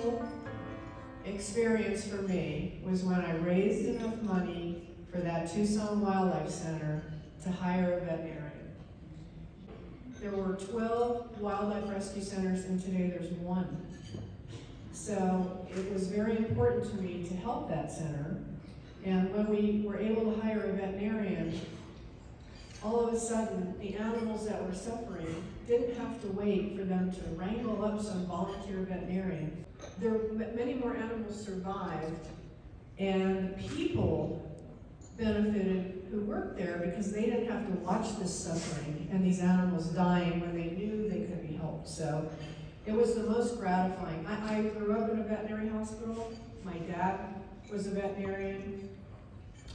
pivotal experience for me was when I raised enough money for that Tucson Wildlife Center to hire a veterinarian. There were 12 wildlife rescue centers, and today there's one. So it was very important to me to help that center. And when we were able to hire a veterinarian, all of a sudden, the animals that were suffering didn't have to wait for them to wrangle up some volunteer veterinarian. Many more animals survived, and people benefited who worked there because they didn't have to watch this suffering and these animals dying when they knew they could be helped. So it was the most gratifying. I grew up in a veterinary hospital. My dad was a veterinarian.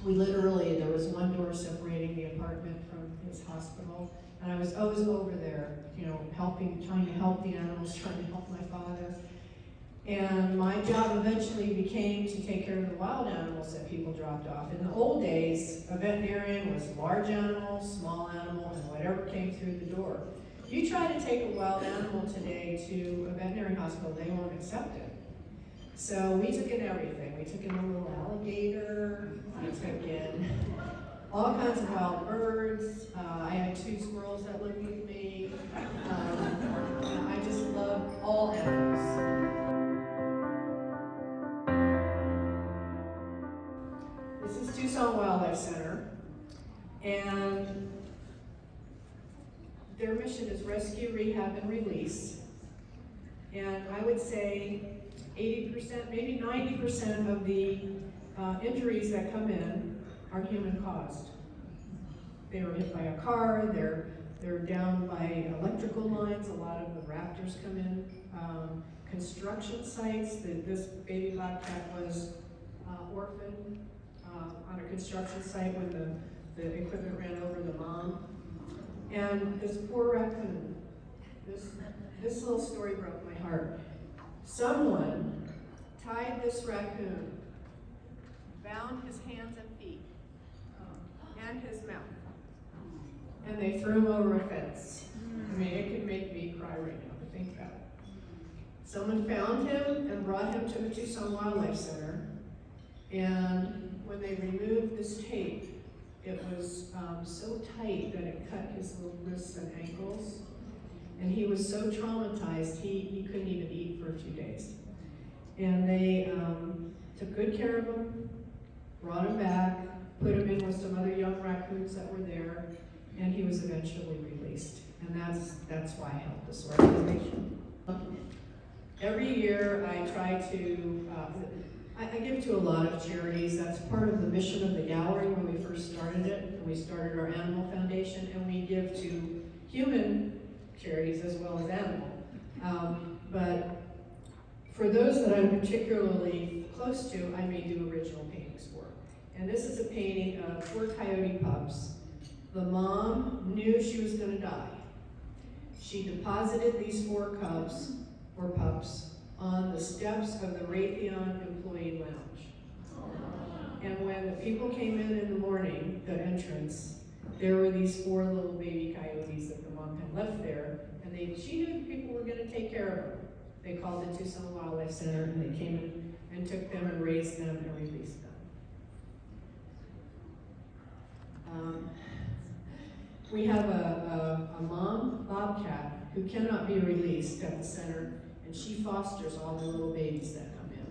There was one door separating the apartment from his hospital, and I was always over there, trying to help the animals, trying to help my father. And my job eventually became to take care of the wild animals that people dropped off. In the old days, a veterinarian was large animal, small animal, and whatever came through the door. You try to take a wild animal today to a veterinary hospital, they won't accept it. So we took in everything. We took in a little alligator, we took in all kinds of wild birds. I had 2 squirrels that lived with me. I just love all animals. This is Tucson Wildlife Center, and their mission is rescue, rehab, and release. And I would say 80%, maybe 90% of the injuries that come in are human caused. They were hit by a car, they're down by electrical lines, a lot of the raptors come in. Construction sites, this baby bobcat was orphaned on a construction site when the equipment ran over the mom. And this poor raccoon, this little story broke my heart. Someone tied this raccoon, bound his hands and feet, and his mouth, and they threw him over a fence. I mean, it could make me cry right now to think about it. Someone found him and brought him to the Tucson Wildlife Center, and when they removed this tape, it was so tight that it cut his little wrists and ankles. And he was so traumatized, he couldn't even eat for a few days. And they took good care of him, brought him back, put him in with some other young raccoons that were there, and he was eventually released. And that's why I help this organization. Every year I try to, I give to a lot of charities. That's part of the mission of the gallery when we first started it. When we started our animal foundation, and we give to human charities as well as animal. But for those that I'm particularly close to, I may do original paintings for. And this is a painting of 4 coyote pups. The mom knew she was going to die. She deposited these 4 cubs, or pups, on the steps of the Raytheon Employee Lounge. And when the people came in the morning, the entrance, there were these 4 little baby coyotes that the mom had left there, and she knew the people were going to take care of them. They called the Tucson Wildlife Center, and they came in and took them and raised them and released them. We have a mom bobcat who cannot be released at the center, and she fosters all the little babies that come in.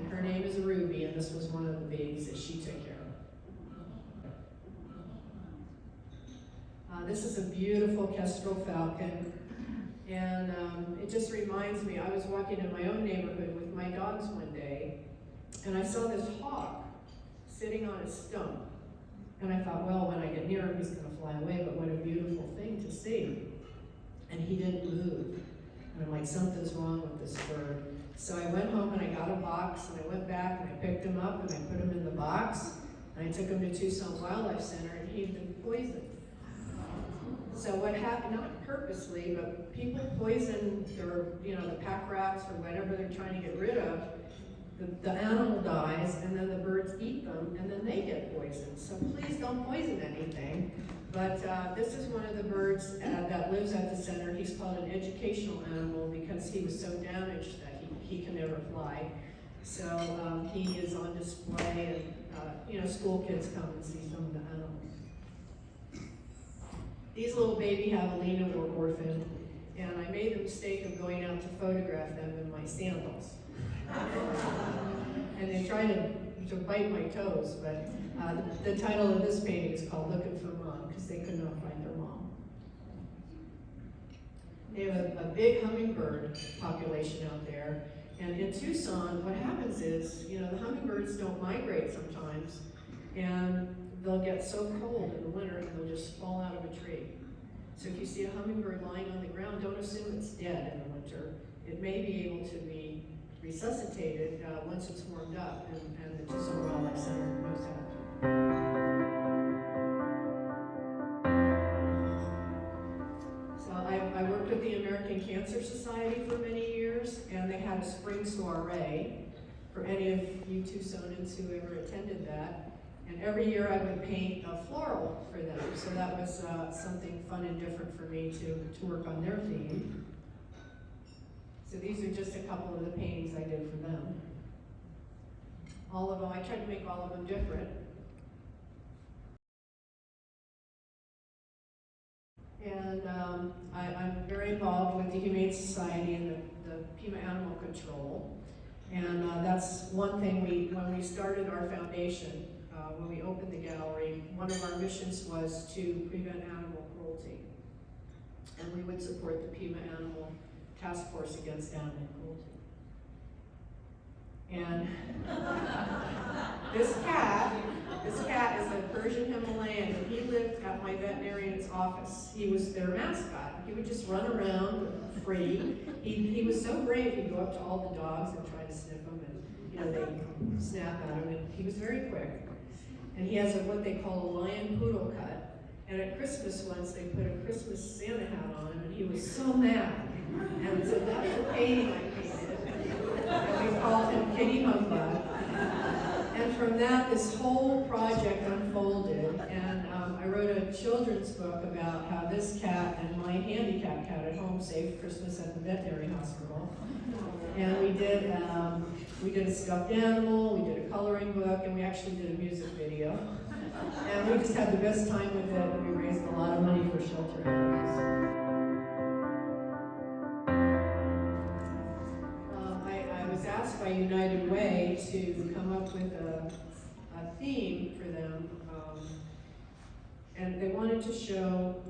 And her name is Ruby, and this was one of the babies that she took care of. This is a beautiful kestrel falcon, and it just reminds me, I was walking in my own neighborhood with my dogs one day, and I saw this hawk sitting on a stump. And I thought, well, when I get near him, he's going to fly away, but what a beautiful thing to see. And he didn't move. And I'm like, something's wrong with this bird. So I went home and I got a box, and I went back and I picked him up and I put him in the box, and I took him to Tucson Wildlife Center, and he'd been poisoned. So what happened, not purposely, but people poison their, the pack rats or whatever they're trying to get rid of. the animal dies, and then the birds eat them, and then they get poisoned. So please don't poison anything. But this is one of the birds that lives at the center. He's called an educational animal because he was so damaged that he can never fly. So he is on display, and school kids come and see some of the animals. These little baby javelina were orphaned, and I made the mistake of going out to photograph them in my sandals. And they tried to bite my toes, but the title of this painting is called Looking for Mom, because they could not find their mom. They have a big hummingbird population out there, and in Tucson, what happens is, the hummingbirds don't migrate sometimes, and they'll get so cold in the winter, and they'll just fall out of a tree. So if you see a hummingbird lying on the ground, don't assume it's dead in the winter. It may be able to be resuscitated once it's warmed up, and the Tucson Wildlife Center knows how. So I worked with the American Cancer Society for many years, and they had a spring soiree for any of you Tucsonans who ever attended that. And every year I would paint a floral for them, so that was something fun and different for me to work on their theme. So these are just a couple of the paintings I did for them. All of them, I tried to make all of them different. And I'm very involved with the Humane Society and the Pima Animal Control. And that's one thing when we started our foundation, when we opened the gallery, one of our missions was to prevent animal cruelty. And we would support the Pima Animal Task Force Against Animal Cruelty. And this cat is a Persian Himalayan, and he lived at my veterinarian's office. He was their mascot. He would just run around free. He was so brave, he'd go up to all the dogs and try to sniff them, and they'd snap at him, and he was very quick. And he has what they call a lion poodle cut. And at Christmas once, they put a Christmas Santa hat on him, and he was so mad. And so that's the painting I painted. And we called him Kitty Humbug. And from that, this whole project unfolded. And I wrote a children's book about how this cat and my handicapped cat at home saved Christmas at the veterinary hospital. And we did a stuffed animal, we did a coloring book, and we actually did a music video. And we just had the best time with it, and we raised a lot of money for shelter animals. I was asked by United Way to come up with a theme for them, and they wanted to show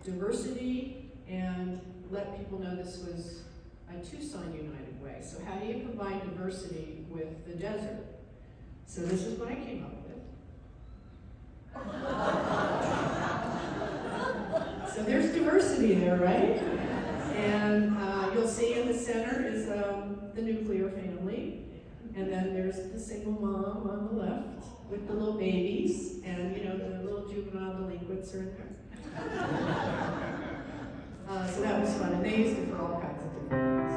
diversity and let people know this was a Tucson United Way. So how do you combine diversity with the desert? So this is what I came up with. So there's diversity there, right? And you'll see in the center is the nuclear family. And then there's the single mom on the left with the little babies. And the little juvenile delinquents are in there. So that was fun. And they used it for all kinds of different things.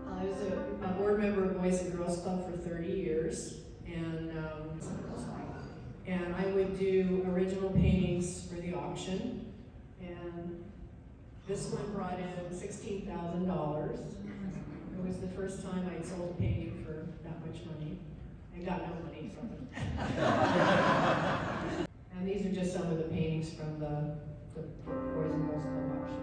I was a board member of Boys and Girls Club for 30 years. And I would do original paintings for the auction. And this one brought in $16,000. It was the first time I'd sold a painting for that much money. I got no money from it. And these are just some of the paintings from the Boys and Girls Club auction.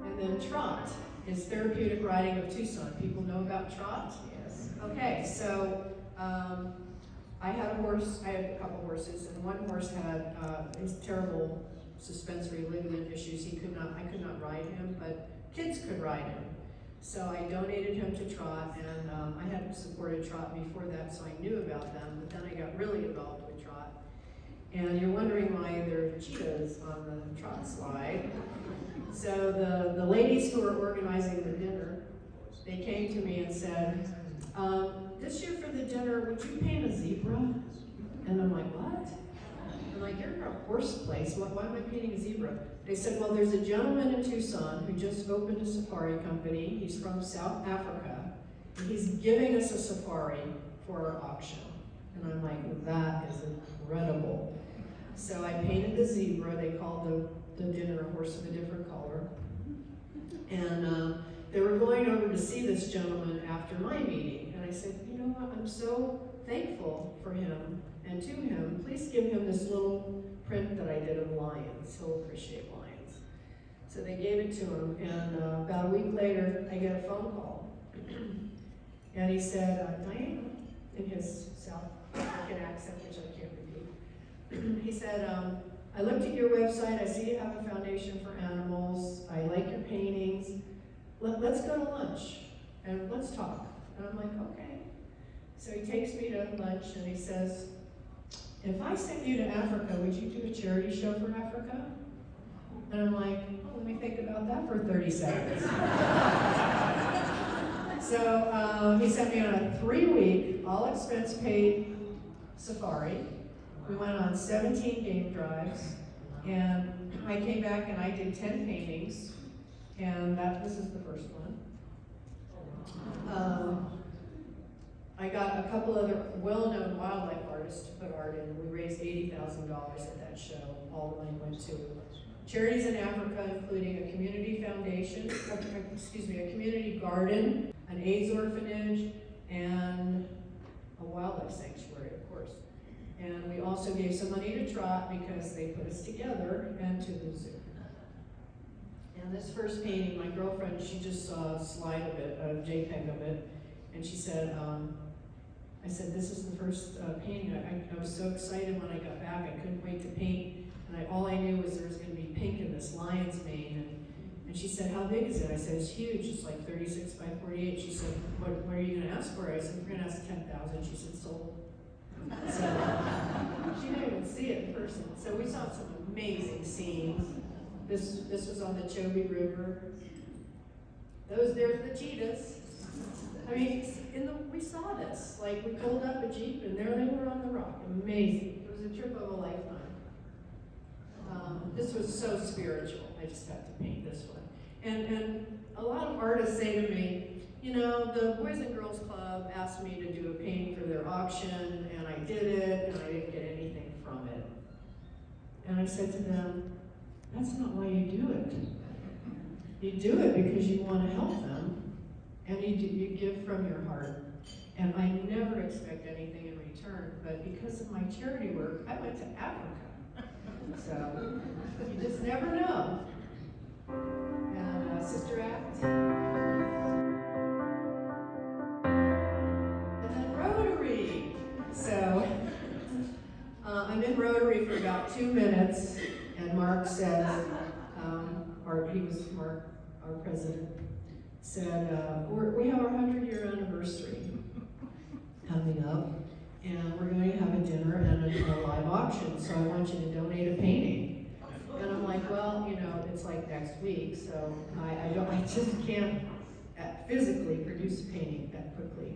And then Trot is therapeutic riding of Tucson. People know about Trot? Yes. Okay, so I had a horse, I had a couple horses, and one horse had these terrible suspensory ligament issues. I could not ride him, but kids could ride him. So I donated him to Trot, and I had supported Trot before that, so I knew about them, but then I got really involved with Trot. And you're wondering why there are cheetahs on the Trot slide. So the ladies who were organizing the dinner, they came to me and said, this year for the dinner, would you paint a zebra? And I'm like, what? I'm like, you're a horse place. Why am I painting a zebra? They said, well, there's a gentleman in Tucson who just opened a safari company. He's from South Africa. And he's giving us a safari for our auction. And I'm like, that is incredible. So I painted the zebra. They called the dinner a horse of a different color. And they were going over to see this gentleman after my meeting. And I said, you know what, I'm so thankful for him and to him. Please give him this little print that I did of lions. He'll appreciate lions. So they gave it to him, and about a week later, I get a phone call. And he said, Diana, in his South African accent, which I can't repeat. He said, I looked at your website, I see you have a foundation for animals, I like your paintings, let's go to lunch, and let's talk. And I'm like, okay. So he takes me to lunch, and he says, if I sent you to Africa, would you do a charity show for Africa? And I'm like, oh, let me think about that for 30 seconds. So he sent me on a 3-week, all expense paid safari. We went on 17 game drives, and I came back and I did 10 paintings, and this is the first one. I got a couple other well-known wildlife artists to put art in. We raised $80,000 at that show. All the money went to charities in Africa, including a community foundation, a community garden, an AIDS orphanage, and a wildlife sanctuary, of course. And we also gave some money to Trot because they put us together, and to the zoo. And this first painting, my girlfriend, she just saw a slide of it, a JPEG of it, and she said, I said, this is the first painting. I was so excited when I got back. I couldn't wait to paint. And all I knew was there was going to be pink in this lion's mane. And she said, how big is it? I said, it's huge. It's like 36 by 48. She said, what are you going to ask for? I said, we're going to ask 10,000. She said, sold. So she didn't even see it in person. So we saw some amazing scenes. This was on the Chobe River. There's the cheetahs. I mean, we saw this. Like, we pulled up a Jeep, and there they were on the rock. Amazing. It was a trip of a lifetime. This was so spiritual. I just had to paint this one. And a lot of artists say to me, you know, the Boys and Girls Club asked me to do a painting for their auction, and I did it, and I didn't get anything from it. And I said to them, that's not why you do it. You do it because you want to help them. And you give from your heart. And I never expect anything in return, but because of my charity work, I went to Africa. So, you just never know. And Sister Act. And then Rotary. So, I'm in Rotary for about 2 minutes, and Mark says, he was Mark, our president, said, we have our 100-year anniversary coming up, and we're going to have a dinner and a live auction, so I want you to donate a painting. And I'm like, well, you know, it's like next week, so I just can't physically produce a painting that quickly.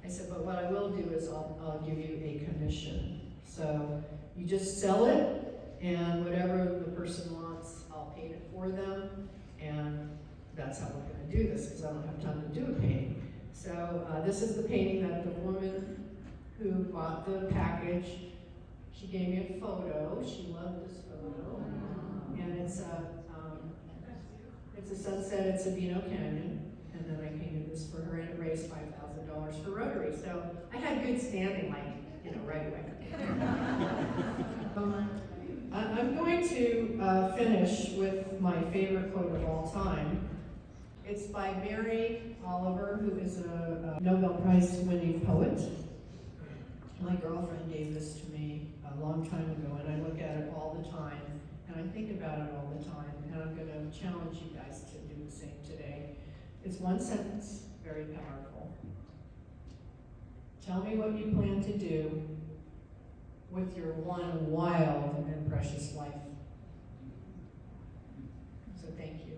I said, but what I will do is I'll give you a commission. So you just sell it, and whatever the person wants, I'll paint it for them, and that's how we're going to do this, because I don't have time to do a painting. So this is the painting that the woman who bought the package, she gave me a photo. She loved this photo. And it's a sunset at Sabino Canyon. And then I painted this for her, and it raised $5,000 for Rotary. So I had good standing, like, you know, right away. I'm going to finish with my favorite quote of all time. It's by Mary Oliver, who is a Nobel Prize winning poet. My girlfriend gave this to me a long time ago, and I look at it all the time, and I think about it all the time, and I'm going to challenge you guys to do the same today. It's one sentence, very powerful. Tell me what you plan to do with your one wild and precious life. So thank you.